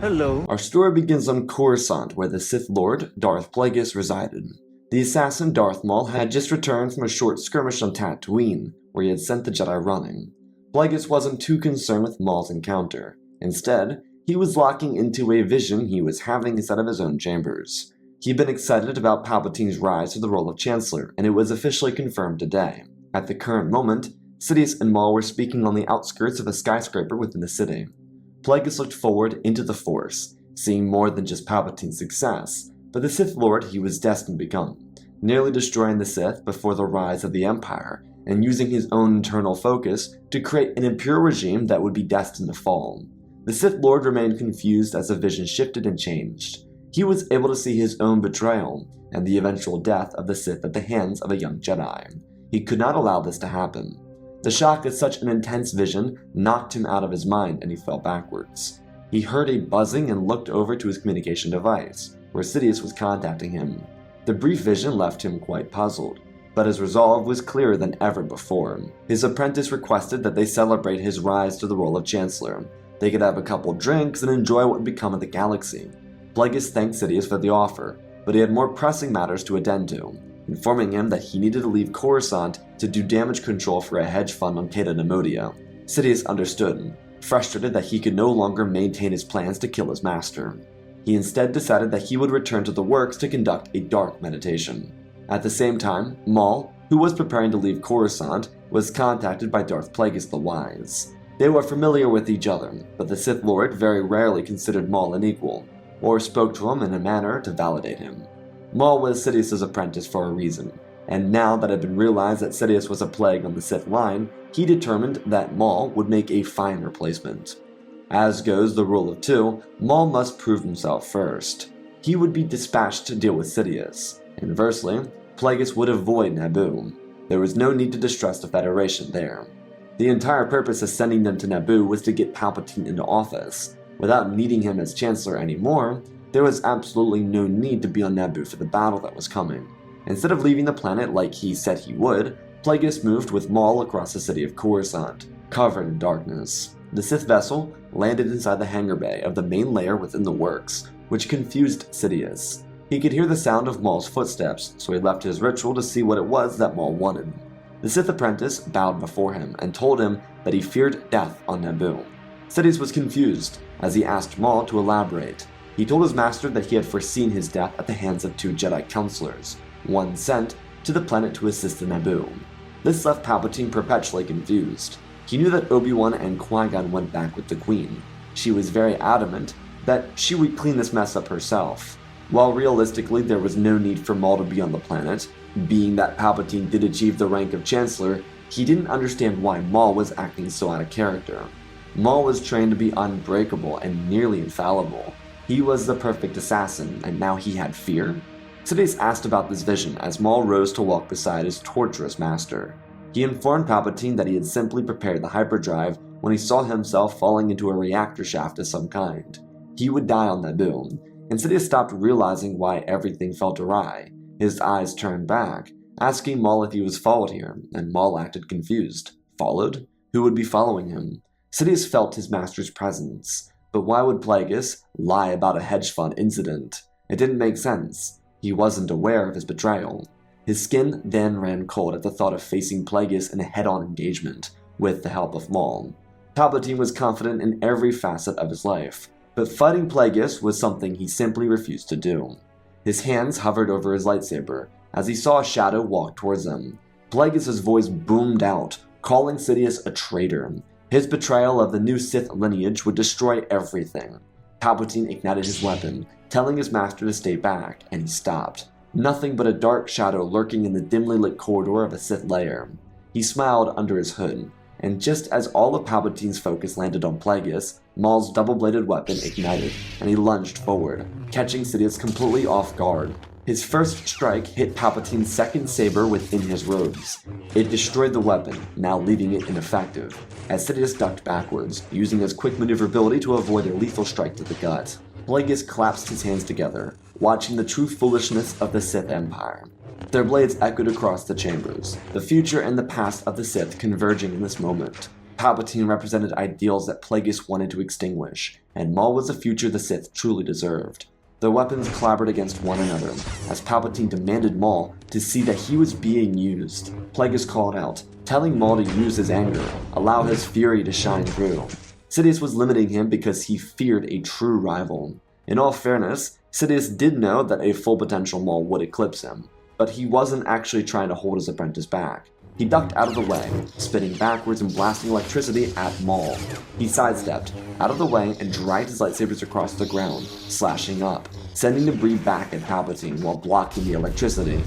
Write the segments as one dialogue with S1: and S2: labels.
S1: Hello.
S2: Our story begins on Coruscant, where the Sith Lord, Darth Plagueis, resided. The assassin Darth Maul had just returned from a short skirmish on Tatooine, where he had sent the Jedi running. Plagueis wasn't too concerned with Maul's encounter. Instead, he was locking into a vision he was having inside of his own chambers. He'd been excited about Palpatine's rise to the role of Chancellor, and it was officially confirmed today. At the current moment, Sidious and Maul were speaking on the outskirts of a skyscraper within the city. Plagueis looked forward into the Force, seeing more than just Palpatine's success, but the Sith Lord he was destined to become, nearly destroying the Sith before the rise of the Empire, and using his own internal focus to create an imperial regime that would be destined to fall. The Sith Lord remained confused as the vision shifted and changed. He was able to see his own betrayal, and the eventual death of the Sith at the hands of a young Jedi. He could not allow this to happen. The shock of such an intense vision knocked him out of his mind, and he fell backwards. He heard a buzzing and looked over to his communication device, where Sidious was contacting him. The brief vision left him quite puzzled, but his resolve was clearer than ever before. His apprentice requested that they celebrate his rise to the role of Chancellor. They could have a couple drinks and enjoy what would become of the galaxy. Plagueis thanked Sidious for the offer, but he had more pressing matters to attend to, informing him that he needed to leave Coruscant to do damage control for a hedge fund on Cato Nemodia. Sidious understood, frustrated that he could no longer maintain his plans to kill his master. He instead decided that he would return to the works to conduct a dark meditation. At the same time, Maul, who was preparing to leave Coruscant, was contacted by Darth Plagueis the Wise. They were familiar with each other, but the Sith Lord very rarely considered Maul an equal, or spoke to him in a manner to validate him. Maul was Sidious's apprentice for a reason, and now that it had been realized that Sidious was a plague on the Sith line, he determined that Maul would make a fine replacement. As goes the rule of two, Maul must prove himself first. He would be dispatched to deal with Sidious. Inversely, Plagueis would avoid Naboo. There was no need to distrust the Federation there. The entire purpose of sending them to Naboo was to get Palpatine into office. Without needing him as Chancellor anymore, there was absolutely no need to be on Naboo for the battle that was coming. Instead of leaving the planet like he said he would, Plagueis moved with Maul across the city of Coruscant, covered in darkness. The Sith vessel landed inside the hangar bay of the main lair within the works, which confused Sidious. He could hear the sound of Maul's footsteps, so he left his ritual to see what it was that Maul wanted. The Sith apprentice bowed before him and told him that he feared death on Naboo. Sidious was confused as he asked Maul to elaborate. He told his master that he had foreseen his death at the hands of two Jedi counselors, one sent to the planet to assist the Naboo. This left Palpatine perpetually confused. He knew that Obi-Wan and Qui-Gon went back with the Queen. She was very adamant that she would clean this mess up herself. While realistically there was no need for Maul to be on the planet, being that Palpatine did achieve the rank of Chancellor, he didn't understand why Maul was acting so out of character. Maul was trained to be unbreakable and nearly infallible. He was the perfect assassin, and now he had fear? Sidious asked about this vision as Maul rose to walk beside his torturous master. He informed Palpatine that he had simply prepared the hyperdrive when he saw himself falling into a reactor shaft of some kind. He would die on Naboo, and Sidious stopped realizing why everything felt awry. His eyes turned back, asking Maul if he was followed here, and Maul acted confused. Followed? Who would be following him? Sidious felt his master's presence, but why would Plagueis lie about a hedge fund incident? It didn't make sense. He wasn't aware of his betrayal. His skin then ran cold at the thought of facing Plagueis in a head-on engagement, with the help of Maul. Palpatine was confident in every facet of his life, but fighting Plagueis was something he simply refused to do. His hands hovered over his lightsaber as he saw a shadow walk towards him. Plagueis' voice boomed out, calling Sidious a traitor. His betrayal of the new Sith lineage would destroy everything. Palpatine ignited his weapon, telling his master to stay back, and he stopped. Nothing but a dark shadow lurking in the dimly lit corridor of a Sith lair. He smiled under his hood, and just as all of Palpatine's focus landed on Plagueis, Maul's double-bladed weapon ignited, and he lunged forward, catching Sidious completely off guard. His first strike hit Palpatine's second saber within his robes. It destroyed the weapon, now leaving it ineffective, as Sidious ducked backwards, using his quick maneuverability to avoid a lethal strike to the gut. Plagueis collapsed his hands together, watching the true foolishness of the Sith Empire. Their blades echoed across the chambers, the future and the past of the Sith converging in this moment. Palpatine represented ideals that Plagueis wanted to extinguish, and Maul was the future the Sith truly deserved. Their weapons clambered against one another, as Palpatine demanded Maul to see that he was being used. Plagueis called out, telling Maul to use his anger, allow his fury to shine through. Sidious was limiting him because he feared a true rival. In all fairness, Sidious did know that a full potential Maul would eclipse him, but he wasn't actually trying to hold his apprentice back. He ducked out of the way, spinning backwards and blasting electricity at Maul. He sidestepped, out of the way, and dragged his lightsabers across the ground, slashing up, sending debris back at Palpatine while blocking the electricity.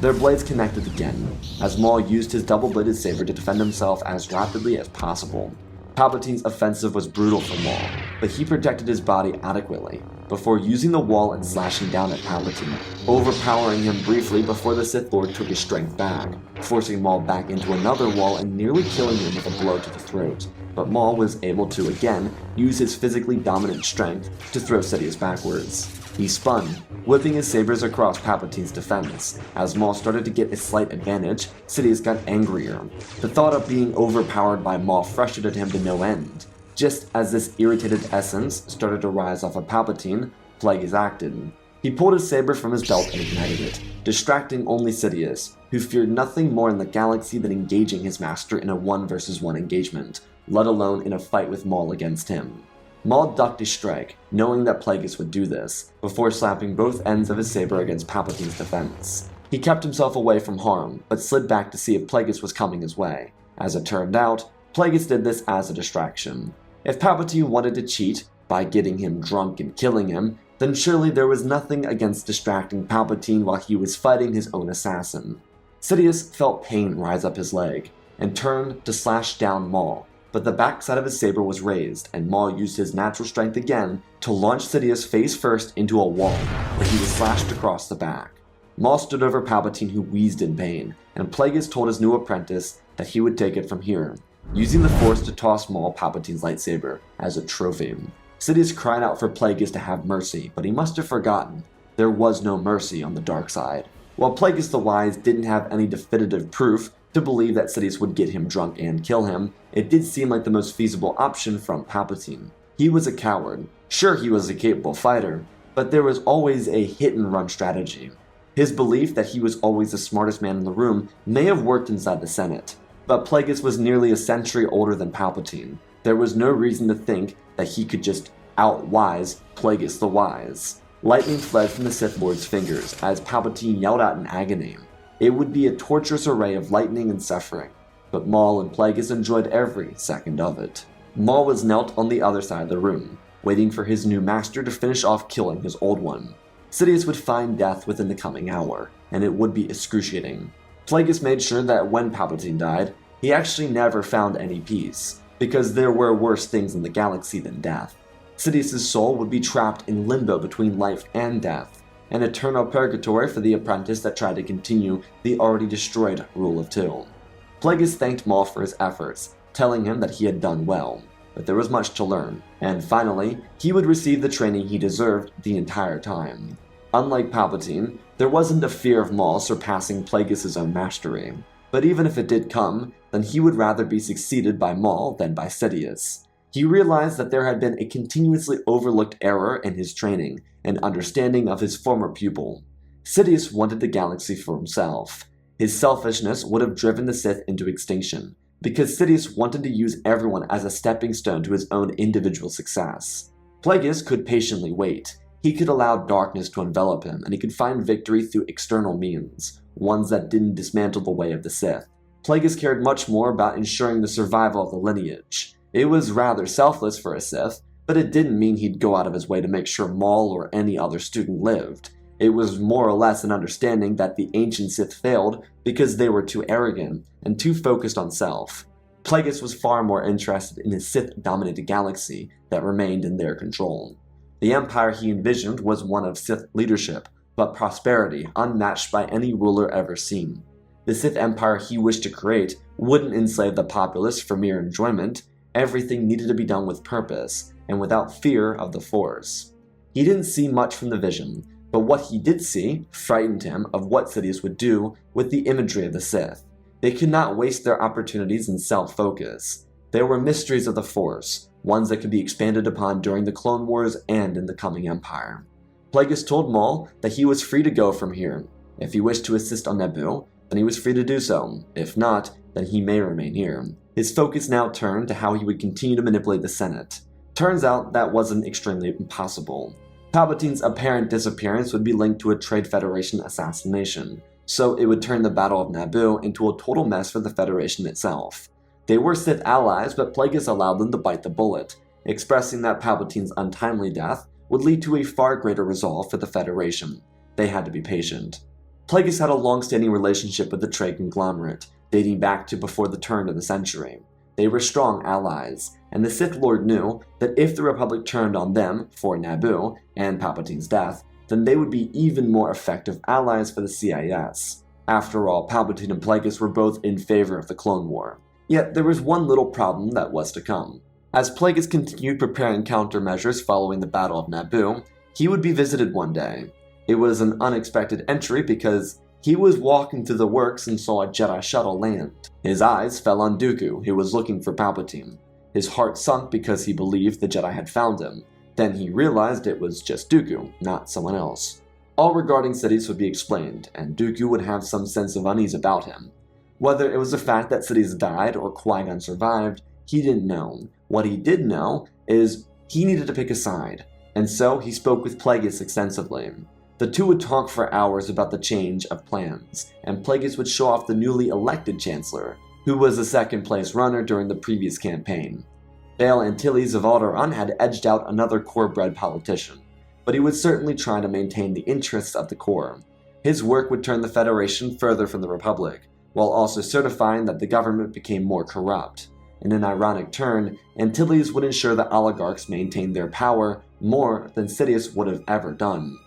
S2: Their blades connected again, as Maul used his double-bladed saber to defend himself as rapidly as possible. Palpatine's offensive was brutal for Maul, but he protected his body adequately, before using the wall and slashing down at Palpatine, overpowering him briefly before the Sith Lord took his strength back, forcing Maul back into another wall and nearly killing him with a blow to the throat. But Maul was able to again use his physically dominant strength to throw Sidious backwards. He spun, whipping his sabers across Palpatine's defense. As Maul started to get a slight advantage, Sidious got angrier. The thought of being overpowered by Maul frustrated him to no end. Just as this irritated essence started to rise off of Palpatine, Plagueis acted. He pulled his saber from his belt and ignited it, distracting only Sidious, who feared nothing more in the galaxy than engaging his master in a 1 versus 1 engagement, let alone in a fight with Maul against him. Maul ducked a strike, knowing that Plagueis would do this, before slapping both ends of his saber against Palpatine's defense. He kept himself away from harm, but slid back to see if Plagueis was coming his way. As it turned out, Plagueis did this as a distraction. If Palpatine wanted to cheat by getting him drunk and killing him, then surely there was nothing against distracting Palpatine while he was fighting his own assassin. Sidious felt pain rise up his leg, and turned to slash down Maul, but the backside of his saber was raised, and Maul used his natural strength again to launch Sidious face first into a wall, where he was slashed across the back. Maul stood over Palpatine, who wheezed in pain, and Plagueis told his new apprentice that he would take it from here, using the Force to toss Maul Palpatine's lightsaber as a trophy. Sidious cried out for Plagueis to have mercy, but he must have forgotten there was no mercy on the dark side. While Plagueis the Wise didn't have any definitive proof to believe that Sidious would get him drunk and kill him, it did seem like the most feasible option from Palpatine. He was a coward. Sure, he was a capable fighter, but there was always a hit-and-run strategy. His belief that he was always the smartest man in the room may have worked inside the Senate, but Plagueis was nearly a century older than Palpatine. There was no reason to think that he could just out-wise Plagueis the Wise. Lightning fled from the Sith Lord's fingers as Palpatine yelled out in agony. It would be a torturous array of lightning and suffering, but Maul and Plagueis enjoyed every second of it. Maul was knelt on the other side of the room, waiting for his new master to finish off killing his old one. Sidious would find death within the coming hour, and it would be excruciating. Plagueis made sure that when Palpatine died, he actually never found any peace, because there were worse things in the galaxy than death. Sidious's soul would be trapped in limbo between life and death, an eternal purgatory for the apprentice that tried to continue the already destroyed Rule of Two. Plagueis thanked Maul for his efforts, telling him that he had done well, but there was much to learn, and finally, he would receive the training he deserved the entire time. Unlike Palpatine, there wasn't a fear of Maul surpassing Plagueis' own mastery, but even if it did come, then he would rather be succeeded by Maul than by Sidious. He realized that there had been a continuously overlooked error in his training and understanding of his former pupil. Sidious wanted the galaxy for himself. His selfishness would have driven the Sith into extinction, because Sidious wanted to use everyone as a stepping stone to his own individual success. Plagueis could patiently wait. He could allow darkness to envelop him, and he could find victory through external means, ones that didn't dismantle the way of the Sith. Plagueis cared much more about ensuring the survival of the lineage. It was rather selfless for a Sith, but it didn't mean he'd go out of his way to make sure Maul or any other student lived. It was more or less an understanding that the ancient Sith failed because they were too arrogant and too focused on self. Plagueis was far more interested in his Sith-dominated galaxy that remained in their control. The empire he envisioned was one of Sith leadership, but prosperity unmatched by any ruler ever seen. The Sith empire he wished to create wouldn't enslave the populace for mere enjoyment. Everything needed to be done with purpose, and without fear of the Force. He didn't see much from the vision, but what he did see frightened him of what Sidious would do with the imagery of the Sith. They could not waste their opportunities in self-focus. They were mysteries of the Force, ones that could be expanded upon during the Clone Wars and in the coming Empire. Plagueis told Maul that he was free to go from here. If he wished to assist on Naboo, then he was free to do so. If not, then he may remain here. His focus now turned to how he would continue to manipulate the Senate. Turns out that wasn't extremely impossible. Palpatine's apparent disappearance would be linked to a Trade Federation assassination, so it would turn the Battle of Naboo into a total mess for the Federation itself. They were Sith allies, but Plagueis allowed them to bite the bullet, expressing that Palpatine's untimely death would lead to a far greater resolve for the Federation. They had to be patient. Plagueis had a long-standing relationship with the trade conglomerate, dating back to before the turn of the century. They were strong allies, and the Sith Lord knew that if the Republic turned on them for Naboo and Palpatine's death, then they would be even more effective allies for the CIS. After all, Palpatine and Plagueis were both in favor of the Clone War. Yet there was one little problem that was to come. As Plagueis continued preparing countermeasures following the Battle of Naboo, he would be visited one day. It was an unexpected entry because he was walking through the works and saw a Jedi shuttle land. His eyes fell on Dooku, who was looking for Palpatine. His heart sunk because he believed the Jedi had found him. Then he realized it was just Dooku, not someone else. All regarding Sidious would be explained, and Dooku would have some sense of unease about him. Whether it was the fact that Sidious died or Qui-Gon survived, he didn't know. What he did know is he needed to pick a side, and so he spoke with Plagueis extensively. The two would talk for hours about the change of plans, and Plagueis would show off the newly elected Chancellor, who was the second-place runner during the previous campaign. Bail Antilles of Alderaan had edged out another core-bred politician, but he would certainly try to maintain the interests of the core. His work would turn the Federation further from the Republic, while also certifying that the government became more corrupt. In an ironic turn, Antilles would ensure that oligarchs maintained their power more than Sidious would have ever done.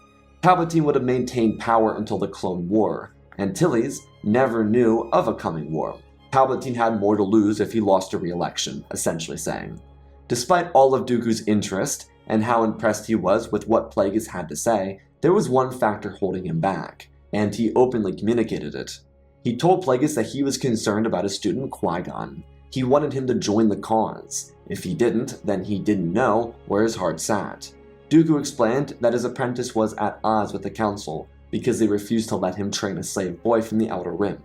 S2: Palpatine would have maintained power until the Clone War. Antilles never knew of a coming war. Palpatine had more to lose if he lost a re-election, essentially saying. Despite all of Dooku's interest and how impressed he was with what Plagueis had to say, there was one factor holding him back, and he openly communicated it. He told Plagueis that he was concerned about his student Qui-Gon. He wanted him to join the cause. If he didn't, then he didn't know where his heart sat. Dooku explained that his apprentice was at odds with the Council because they refused to let him train a slave boy from the Outer Rim.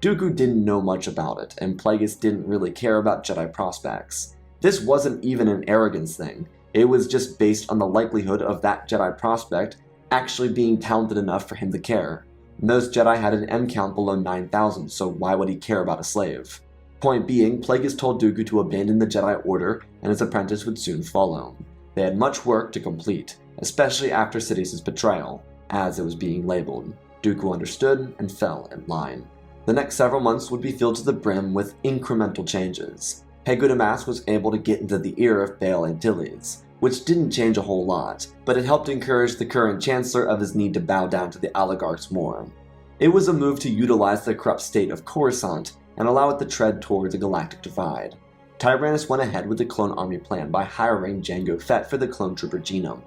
S2: Dooku didn't know much about it, and Plagueis didn't really care about Jedi prospects. This wasn't even an arrogance thing. It was just based on the likelihood of that Jedi prospect actually being talented enough for him to care. Most Jedi had an M count below 9,000, so why would he care about a slave? Point being, Plagueis told Dooku to abandon the Jedi Order, and his apprentice would soon follow. They had much work to complete, especially after Sidious's betrayal, as it was being labeled. Dooku understood and fell in line. The next several months would be filled to the brim with incremental changes. Pagodamas was able to get into the ear of Bail Antilles, which didn't change a whole lot, but it helped encourage the current Chancellor of his need to bow down to the oligarchs more. It was a move to utilize the corrupt state of Coruscant and allow it to tread towards a galactic divide. Tyrannus went ahead with the clone army plan by hiring Jango Fett for the clone trooper genome.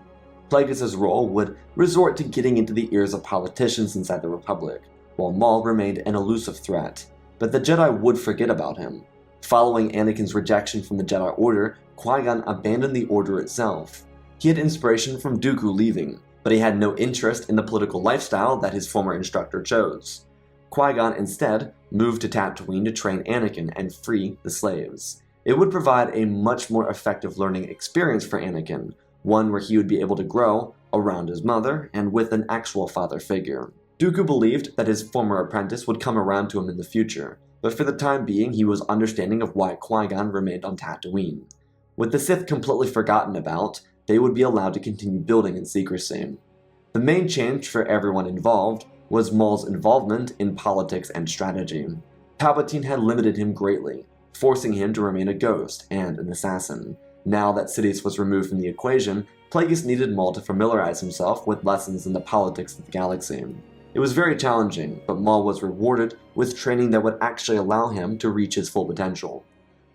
S2: Plagueis' role would resort to getting into the ears of politicians inside the Republic, while Maul remained an elusive threat, but the Jedi would forget about him. Following Anakin's rejection from the Jedi Order, Qui-Gon abandoned the Order itself. He had inspiration from Dooku leaving, but he had no interest in the political lifestyle that his former instructor chose. Qui-Gon instead moved to Tatooine to train Anakin and free the slaves. It would provide a much more effective learning experience for Anakin, one where he would be able to grow around his mother and with an actual father figure. Dooku believed that his former apprentice would come around to him in the future, but for the time being he was understanding of why Qui-Gon remained on Tatooine. With the Sith completely forgotten about, they would be allowed to continue building in secrecy. The main change for everyone involved was Maul's involvement in politics and strategy. Palpatine had limited him greatly, forcing him to remain a ghost and an assassin. Now that Sidious was removed from the equation, Plagueis needed Maul to familiarize himself with lessons in the politics of the galaxy. It was very challenging, but Maul was rewarded with training that would actually allow him to reach his full potential.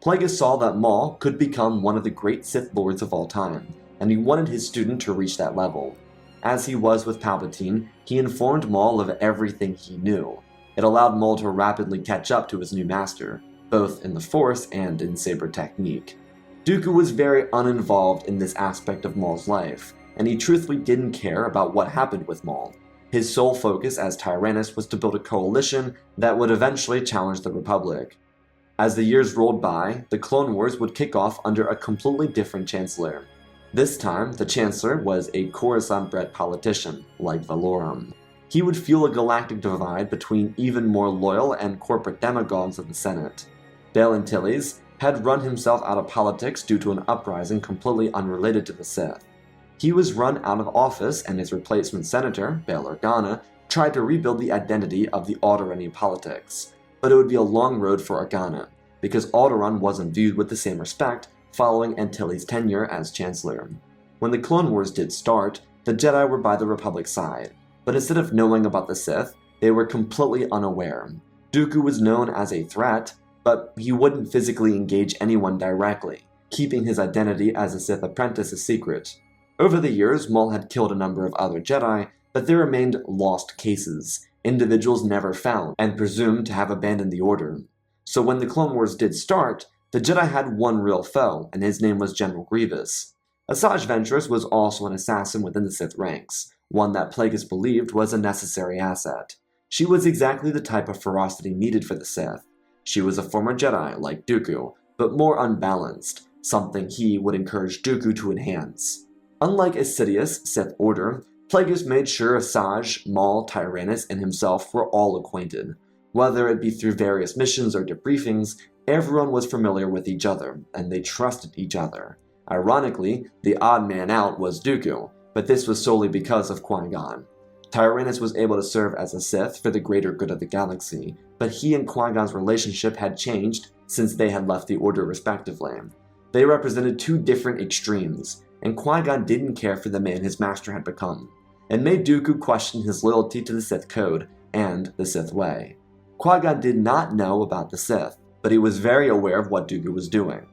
S2: Plagueis saw that Maul could become one of the great Sith Lords of all time, and he wanted his student to reach that level. As he was with Palpatine, he informed Maul of everything he knew. It allowed Maul to rapidly catch up to his new master. both in the Force and in saber technique. Dooku was very uninvolved in this aspect of Maul's life, and he truthfully didn't care about what happened with Maul. His sole focus as Tyrannus was to build a coalition that would eventually challenge the Republic. As the years rolled by, the Clone Wars would kick off under a completely different Chancellor. This time, the Chancellor was a Coruscant-bred politician, like Valorum. He would fuel a galactic divide between even more loyal and corporate demagogues of the Senate. Bail Antilles had run himself out of politics due to an uprising completely unrelated to the Sith. He was run out of office, and his replacement senator, Bail Organa, tried to rebuild the identity of the Alderani politics. But it would be a long road for Organa, because Alderaan wasn't viewed with the same respect following Antilles' tenure as Chancellor. When the Clone Wars did start, the Jedi were by the Republic's side, but instead of knowing about the Sith, they were completely unaware. Dooku was known as a threat, but he wouldn't physically engage anyone directly, keeping his identity as a Sith apprentice a secret. Over the years, Maul had killed a number of other Jedi, but there remained lost cases, individuals never found, and presumed to have abandoned the Order. So when the Clone Wars did start, the Jedi had one real foe, and his name was General Grievous. Asajj Ventress was also an assassin within the Sith ranks, one that Plagueis believed was a necessary asset. She was exactly the type of ferocity needed for the Sith. She was a former Jedi, like Dooku, but more unbalanced, something he would encourage Dooku to enhance. Unlike Assidious' Sith Order, Plagueis made sure Asajj, Maul, Tyrannus, and himself were all acquainted. Whether it be through various missions or debriefings, everyone was familiar with each other, and they trusted each other. Ironically, the odd man out was Dooku, but this was solely because of Qui-Gon. Tyrannus was able to serve as a Sith for the greater good of the galaxy, but he and Qui-Gon's relationship had changed since they had left the Order respectively. They represented two different extremes, and Qui-Gon didn't care for the man his master had become. It made Dooku question his loyalty to the Sith Code and the Sith Way. Qui-Gon did not know about the Sith, but he was very aware of what Dooku was doing.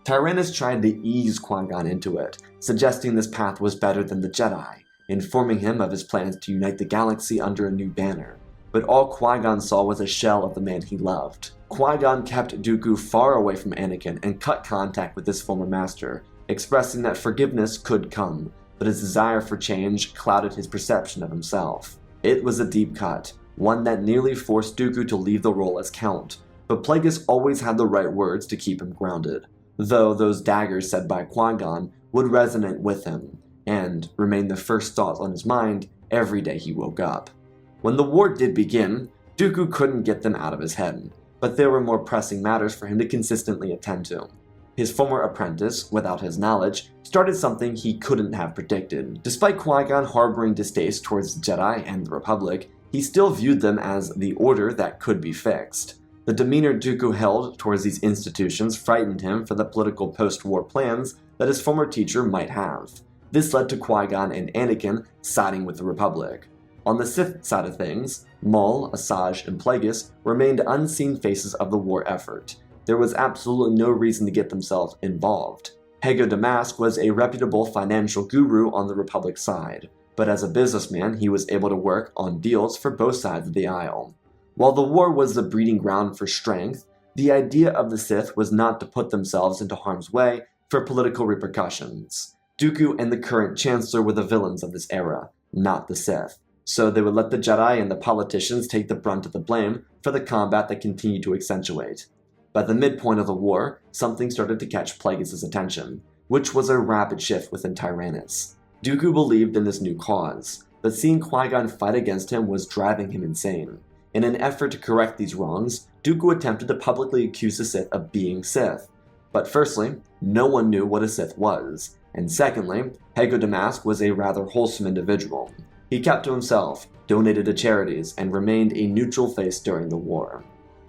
S2: Tyrannus tried to ease Qui-Gon into it, suggesting this path was better than the Jedi, informing him of his plans to unite the galaxy under a new banner. But all Qui-Gon saw was a shell of the man he loved. Qui-Gon kept Dooku far away from Anakin and cut contact with his former master, expressing that forgiveness could come, but his desire for change clouded his perception of himself. It was a deep cut, one that nearly forced Dooku to leave the role as Count, but Plagueis always had the right words to keep him grounded, though those daggers said by Qui-Gon would resonate with him, and remain the first thought on his mind every day he woke up. When the war did begin, Dooku couldn't get them out of his head, but there were more pressing matters for him to consistently attend to. His former apprentice, without his knowledge, started something he couldn't have predicted. Despite Qui-Gon harboring distaste towards the Jedi and the Republic, he still viewed them as the Order that could be fixed. The demeanor Dooku held towards these institutions frightened him for the political post-war plans that his former teacher might have. This led to Qui-Gon and Anakin siding with the Republic. On the Sith side of things, Maul, Asajj, and Plagueis remained unseen faces of the war effort. There was absolutely no reason to get themselves involved. Hego Damask was a reputable financial guru on the Republic side, but as a businessman he was able to work on deals for both sides of the aisle. While the war was the breeding ground for strength, the idea of the Sith was not to put themselves into harm's way for political repercussions. Dooku and the current Chancellor were the villains of this era, not the Sith, so they would let the Jedi and the politicians take the brunt of the blame for the combat that continued to accentuate. By the midpoint of the war, something started to catch Plagueis' attention, which was a rapid shift within Tyrannus. Dooku believed in this new cause, but seeing Qui-Gon fight against him was driving him insane. In an effort to correct these wrongs, Dooku attempted to publicly accuse the Sith of being Sith. But firstly, no one knew what a Sith was, and secondly, Hego Damask was a rather wholesome individual. He kept to himself, donated to charities, and remained a neutral face during the war.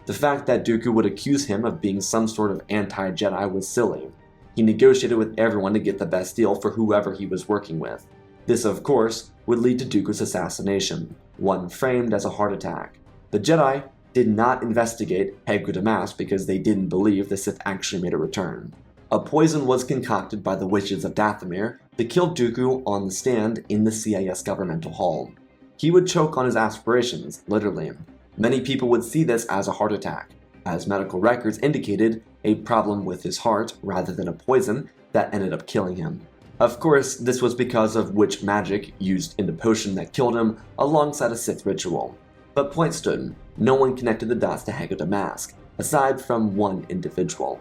S2: The fact that Dooku would accuse him of being some sort of anti-Jedi was silly. He negotiated with everyone to get the best deal for whoever he was working with. This, of course, would lead to Dooku's assassination, one framed as a heart attack. The Jedi did not investigate Hego Damask because they didn't believe the Sith actually made a return. A poison was concocted by the witches of Dathomir to kill Dooku on the stand in the CIS governmental hall. He would choke on his aspirations, literally. Many people would see this as a heart attack. as medical records indicated a problem with his heart rather than a poison that ended up killing him. Of course, this was because of witch magic used in the potion that killed him alongside a Sith ritual. But point stood, no one connected the dots to Hego Damask, aside from one individual.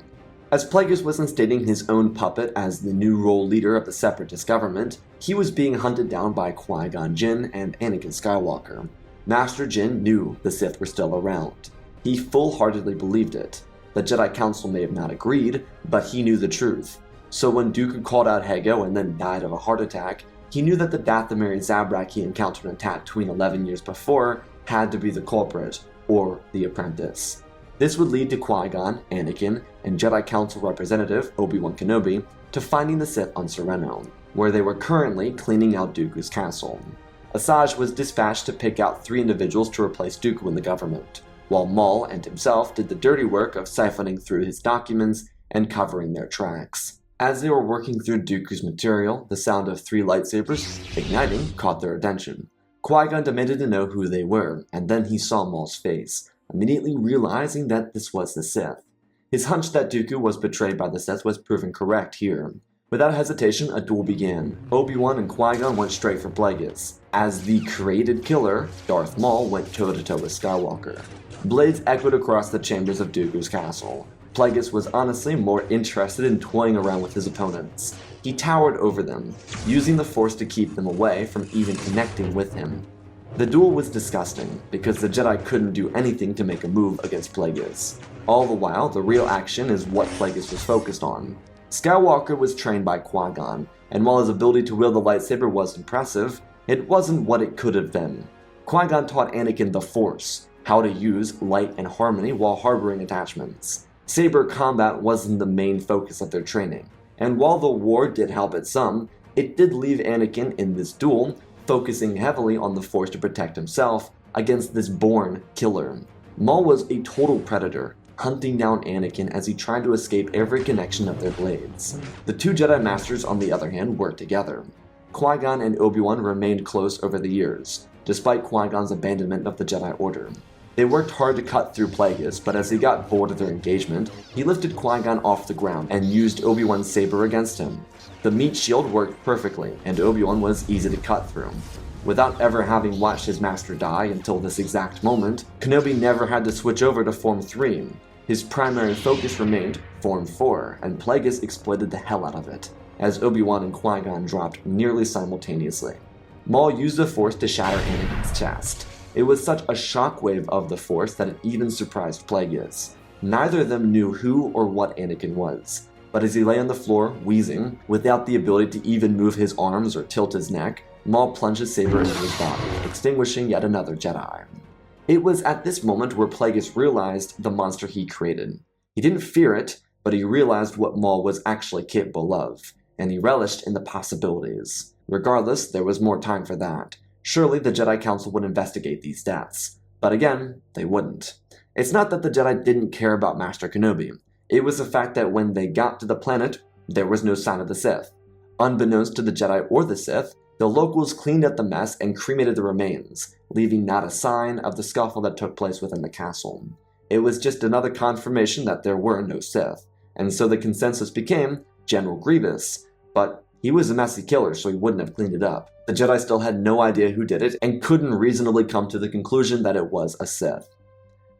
S2: As Plagueis was instating his own puppet as the new role leader of the Separatist government, he was being hunted down by Qui-Gon Jinn and Anakin Skywalker. Master Jinn knew the Sith were still around. He full-heartedly believed it. The Jedi Council may have not agreed, but he knew the truth. So when Dooku called out Hego and then died of a heart attack, he knew that the Dathomiri Zabrak he encountered on Tatooine 11 years before had to be the culprit, or the apprentice. This would lead to Qui-Gon, Anakin, and Jedi Council representative Obi-Wan Kenobi to finding the Sith on Serenno, where they were currently cleaning out Dooku's castle. Asajj was dispatched to pick out 3 individuals to replace Dooku in the government, while Maul and himself did the dirty work of siphoning through his documents and covering their tracks. As they were working through Dooku's material, the sound of 3 lightsabers igniting caught their attention. Qui-Gon demanded to know who they were, and then he saw Maul's face, immediately realizing that this was the Sith. His hunch that Dooku was betrayed by the Sith was proven correct here. Without hesitation, a duel began. Obi-Wan and Qui-Gon went straight for Plagueis. As the created killer, Darth Maul went toe-to-toe with Skywalker. Blades echoed across the chambers of Dooku's castle. Plagueis was honestly more interested in toying around with his opponents. He towered over them, using the Force to keep them away from even connecting with him. The duel was disgusting, because the Jedi couldn't do anything to make a move against Plagueis. All the while, the real action is what Plagueis was focused on. Skywalker was trained by Qui-Gon, and while his ability to wield the lightsaber was impressive, it wasn't what it could have been. Qui-Gon taught Anakin the Force, how to use light and harmony while harboring attachments. Saber combat wasn't the main focus of their training, and while the war did help it some, it did leave Anakin in this duel focusing heavily on the Force to protect himself against this born killer. Maul was a total predator, hunting down Anakin as he tried to escape every connection of their blades. The 2 Jedi Masters, on the other hand, worked together. Qui-Gon and Obi-Wan remained close over the years, despite Qui-Gon's abandonment of the Jedi Order. They worked hard to cut through Plagueis, but as he got bored of their engagement, he lifted Qui-Gon off the ground and used Obi-Wan's saber against him. The meat shield worked perfectly, and Obi-Wan was easy to cut through. Without ever having watched his master die until this exact moment, Kenobi never had to switch over to Form 3. His primary focus remained Form 4, and Plagueis exploited the hell out of it, as Obi-Wan and Qui-Gon dropped nearly simultaneously. Maul used the Force to shatter Anakin's chest. It was such a shockwave of the Force that it even surprised Plagueis. Neither of them knew who or what Anakin was, but as he lay on the floor, wheezing, without the ability to even move his arms or tilt his neck, Maul plunged his saber into his body, extinguishing yet another Jedi. It was at this moment where Plagueis realized the monster he created. He didn't fear it, but he realized what Maul was actually capable of, and he relished in the possibilities. Regardless, there was more time for that. Surely the Jedi Council would investigate these deaths. But again, they wouldn't. It's not that the Jedi didn't care about Master Kenobi. It was the fact that when they got to the planet, there was no sign of the Sith. Unbeknownst to the Jedi or the Sith, the locals cleaned up the mess and cremated the remains, leaving not a sign of the scuffle that took place within the castle. It was just another confirmation that there were no Sith, and so the consensus became General Grievous, but he was a messy killer, so he wouldn't have cleaned it up. The Jedi still had no idea who did it, and couldn't reasonably come to the conclusion that it was a Sith.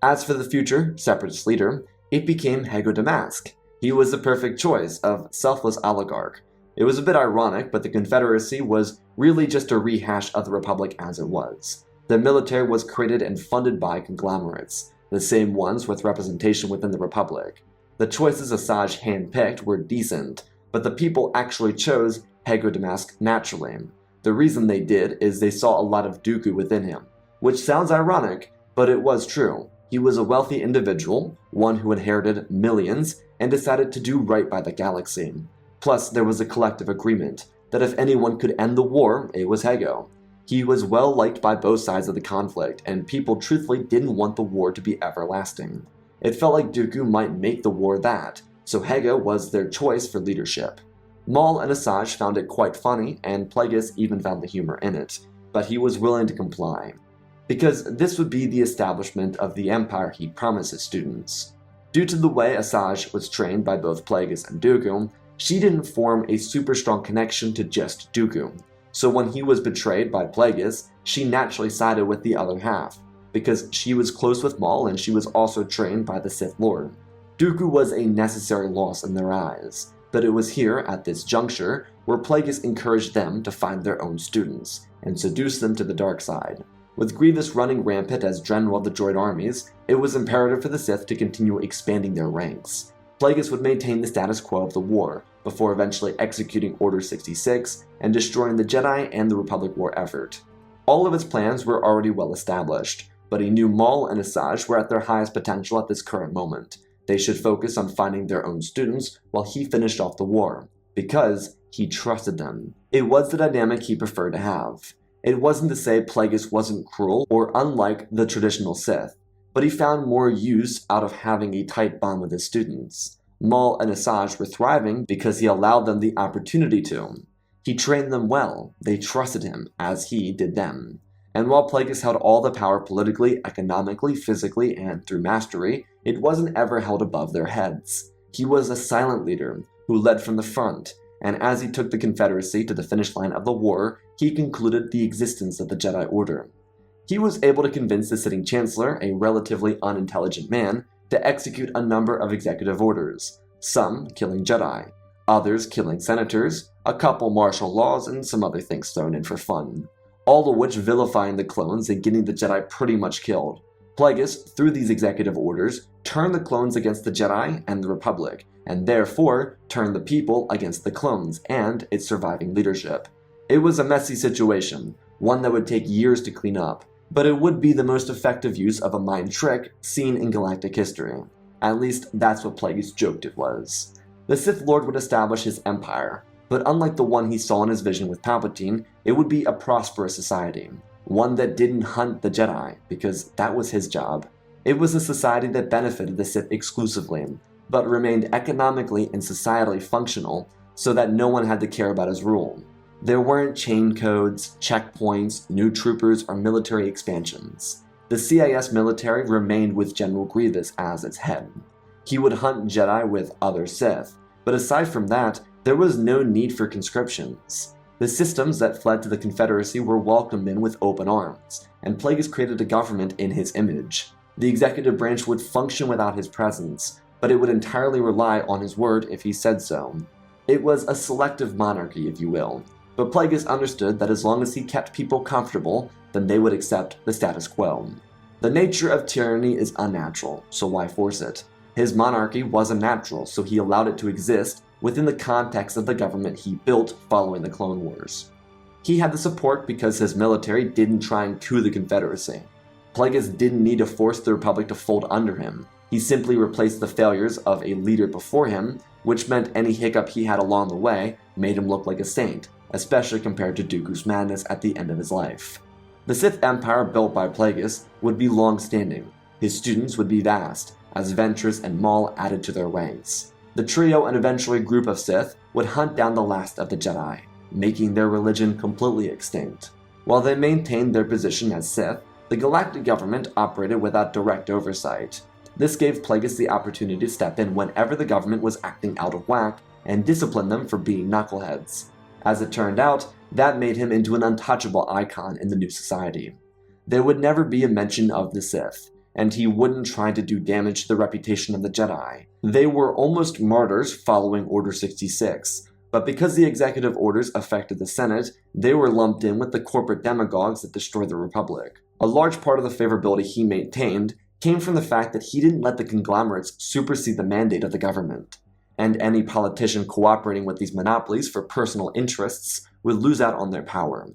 S2: As for the future Separatist leader, it became Hego Damask. He was the perfect choice of selfless oligarch. It was a bit ironic, but the Confederacy was really just a rehash of the Republic as it was. The military was created and funded by conglomerates, the same ones with representation within the Republic. The choices Asajj handpicked were decent, but the people actually chose Hego Damask naturally. The reason they did is they saw a lot of Dooku within him, which sounds ironic, but it was true. He was a wealthy individual, one who inherited millions, and decided to do right by the galaxy. Plus, there was a collective agreement that if anyone could end the war, it was Hego. He was well liked by both sides of the conflict, and people truthfully didn't want the war to be everlasting. It felt like Dooku might make the war that, so Hego was their choice for leadership. Maul and Asajj found it quite funny, and Plagueis even found the humor in it, but he was willing to comply. because this would be the establishment of the empire he promised his students. Due to the way Asajj was trained by both Plagueis and Dooku, she didn't form a super strong connection to just Dooku. So when he was betrayed by Plagueis, she naturally sided with the other half, because she was close with Maul and she was also trained by the Sith Lord. Dooku was a necessary loss in their eyes, but it was here, at this juncture, where Plagueis encouraged them to find their own students, and seduce them to the dark side. With Grievous running rampant as general of the droid armies, it was imperative for the Sith to continue expanding their ranks. Plagueis would maintain the status quo of the war, before eventually executing Order 66 and destroying the Jedi and the Republic War effort. All of its plans were already well established, but he knew Maul and Asajj were at their highest potential at this current moment. They should focus on finding their own students while he finished off the war, because he trusted them. It was the dynamic he preferred to have. It wasn't to say Plagueis wasn't cruel or unlike the traditional Sith, but he found more use out of having a tight bond with his students. Maul and Asajj were thriving because he allowed them the opportunity to. He trained them well, they trusted him, as he did them. And while Plagueis held all the power politically, economically, physically, and through mastery, it wasn't ever held above their heads. He was a silent leader who led from the front, and as he took the Confederacy to the finish line of the war, he concluded the existence of the Jedi Order. He was able to convince the sitting Chancellor, a relatively unintelligent man, to execute a number of executive orders, some killing Jedi, others killing senators, a couple martial laws, and some other things thrown in for fun, all of which vilifying the clones and getting the Jedi pretty much killed. Plagueis, through these executive orders, turned the clones against the Jedi and the Republic, and therefore turned the people against the clones and its surviving leadership. It was a messy situation, one that would take years to clean up, but it would be the most effective use of a mind trick seen in galactic history. At least, that's what Plagueis joked it was. The Sith Lord would establish his empire, but unlike the one he saw in his vision with Palpatine, it would be a prosperous society. One that didn't hunt the Jedi, because that was his job. It was a society that benefited the Sith exclusively, but remained economically and societally functional so that no one had to care about his rule. There weren't chain codes, checkpoints, new troopers, or military expansions. The CIS military remained with General Grievous as its head. He would hunt Jedi with other Sith, but aside from that, there was no need for conscriptions. The systems that fled to the Confederacy were welcomed in with open arms, and Plagueis created a government in his image. The executive branch would function without his presence, but it would entirely rely on his word if he said so. It was a selective monarchy, if you will, but Plagueis understood that as long as he kept people comfortable, then they would accept the status quo. The nature of tyranny is unnatural, so why force it? His monarchy wasn't natural, so he allowed it to exist within the context of the government he built following the Clone Wars. He had the support because his military didn't try and coup the Confederacy. Plagueis didn't need to force the Republic to fold under him. He simply replaced the failures of a leader before him, which meant any hiccup he had along the way made him look like a saint, especially compared to Dooku's madness at the end of his life. The Sith Empire built by Plagueis would be long-standing. His students would be vast, as Ventress and Maul added to their ranks. The trio and eventually group of Sith would hunt down the last of the Jedi, making their religion completely extinct. While they maintained their position as Sith, the galactic government operated without direct oversight. This gave Plagueis the opportunity to step in whenever the government was acting out of whack and discipline them for being knuckleheads. As it turned out, that made him into an untouchable icon in the new society. There would never be a mention of the Sith, and he wouldn't try to do damage to the reputation of the Jedi. They were almost martyrs following Order 66, but because the executive orders affected the Senate, they were lumped in with the corporate demagogues that destroyed the Republic. A large part of the favorability he maintained came from the fact that he didn't let the conglomerates supersede the mandate of the government, and any politician cooperating with these monopolies for personal interests would lose out on their power.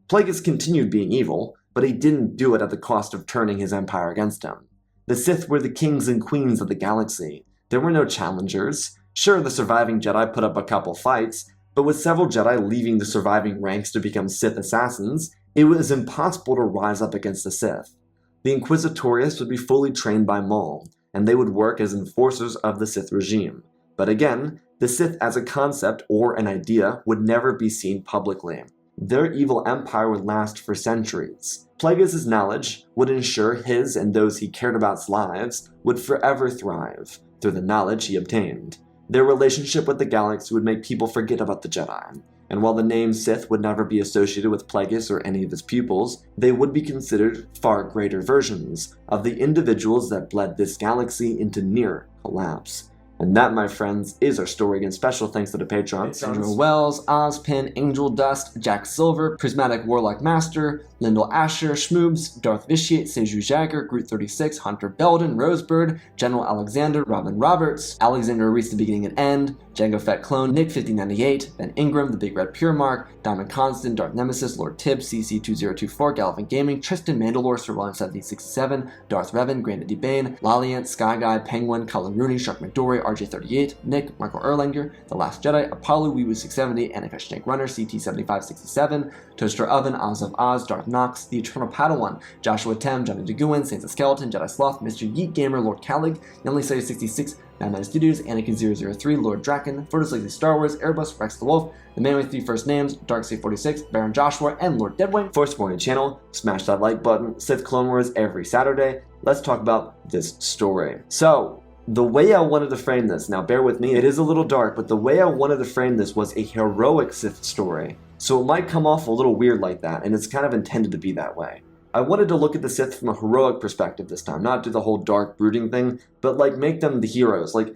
S2: Plagueis continued being evil, but he didn't do it at the cost of turning his empire against him. The Sith were the kings and queens of the galaxy. There were no challengers. Sure, the surviving Jedi put up a couple fights, but with several Jedi leaving the surviving ranks to become Sith assassins, it was impossible to rise up against the Sith. The Inquisitorius would be fully trained by Maul, and they would work as enforcers of the Sith regime. But again, the Sith as a concept or an idea would never be seen publicly. Their evil empire would last for centuries. Plagueis' knowledge would ensure his and those he cared about's lives would forever thrive through the knowledge he obtained. Their relationship with the galaxy would make people forget about the Jedi, and while the name Sith would never be associated with Plagueis or any of his pupils, they would be considered far greater versions of the individuals that bled this galaxy into near collapse. And that, my friends, is our story. Again, special thanks to the patrons: Sandra Wells, Ozpin, Angel Dust, Jack Silver, Prismatic Warlock Master, Lyndall Asher, Schmoobs, Darth Vitiate, Seju Jagger, Groot36, Hunter Belden, Rosebird, General Alexander, Robin Roberts, Alexander Reese, The Beginning and End, Django Fett Clone, Nick5098, Ben Ingram, The Big Red Pure Mark, Diamond Constant, Darth Nemesis, Lord Tibbs, CC2024, Galvin Gaming, Tristan Mandalore, Survivor 1767, Darth Revan, Granddaddy Bane, Laliant, Sky Guy, Penguin, Colin Rooney, Shark McDory, RJ38, Nick, Michael Erlanger, The Last Jedi, Apollo, Weewoo670, Annika Snake Runner, CT7567, Toaster Oven, Oz of Oz, Darth Nox, The Eternal Padawan, Joshua Tem, Johnny DeGuin, Saints of Skeleton, Jedi Sloth, Mr. Yeet Gamer, Lord Calig, Youngly Slayer 66, Madman Studios, Anakin003, Lord Draken, Photos Lazy Star Wars, Airbus, Rex the Wolf, The Man with Three First Names, Darkseid46, Baron Joshua, and Lord Deadwing. For supporting the channel, smash that like button. Sith Clone Wars every Saturday. Let's talk about this story. So, the way I wanted to frame this, now bear with me, it is a little dark, but the way I wanted to frame this was a heroic Sith story. So it might come off a little weird like that, and it's kind of intended to be that way. I wanted to look at the Sith from a heroic perspective this time, not do the whole dark brooding thing, but like make them the heroes. Like,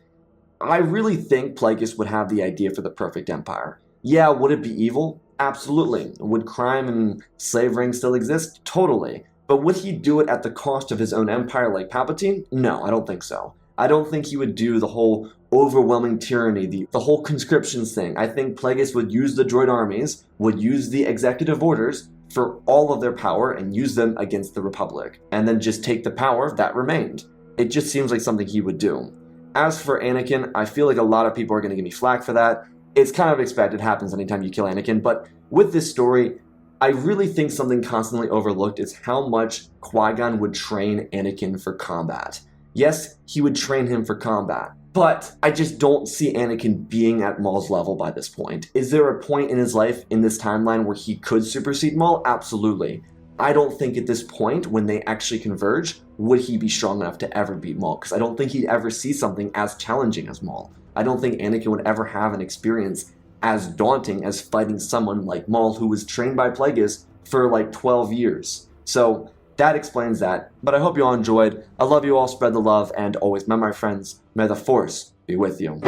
S2: I really think Plagueis would have the idea for the perfect empire. Yeah, would it be evil? Absolutely. Would crime and slave still exist? Totally. But would he do it at the cost of his own empire like Palpatine? No, I don't think so. I don't think he would do the whole overwhelming tyranny, the whole conscriptions thing. I think Plagueis would use the droid armies, would use the executive orders for all of their power and use them against the Republic, and then just take the power that remained. It just seems like something he would do. As for Anakin, I feel like a lot of people are going to give me flack for that. It's kind of expected, it happens anytime you kill Anakin, but with this story, I really think something constantly overlooked is how much Qui-Gon would train Anakin for combat. Yes, he would train him for combat, but I just don't see Anakin being at Maul's level by this point. Is there a point in his life in this timeline where he could supersede Maul? Absolutely. I don't think at this point, when they actually converge, would he be strong enough to ever beat Maul, because I don't think he'd ever see something as challenging as Maul. I don't think Anakin would ever have an experience as daunting as fighting someone like Maul, who was trained by Plagueis for like 12 years. So that explains that, but I hope you all enjoyed. I love you all, spread the love, and always remember, my friends, may the Force be with you.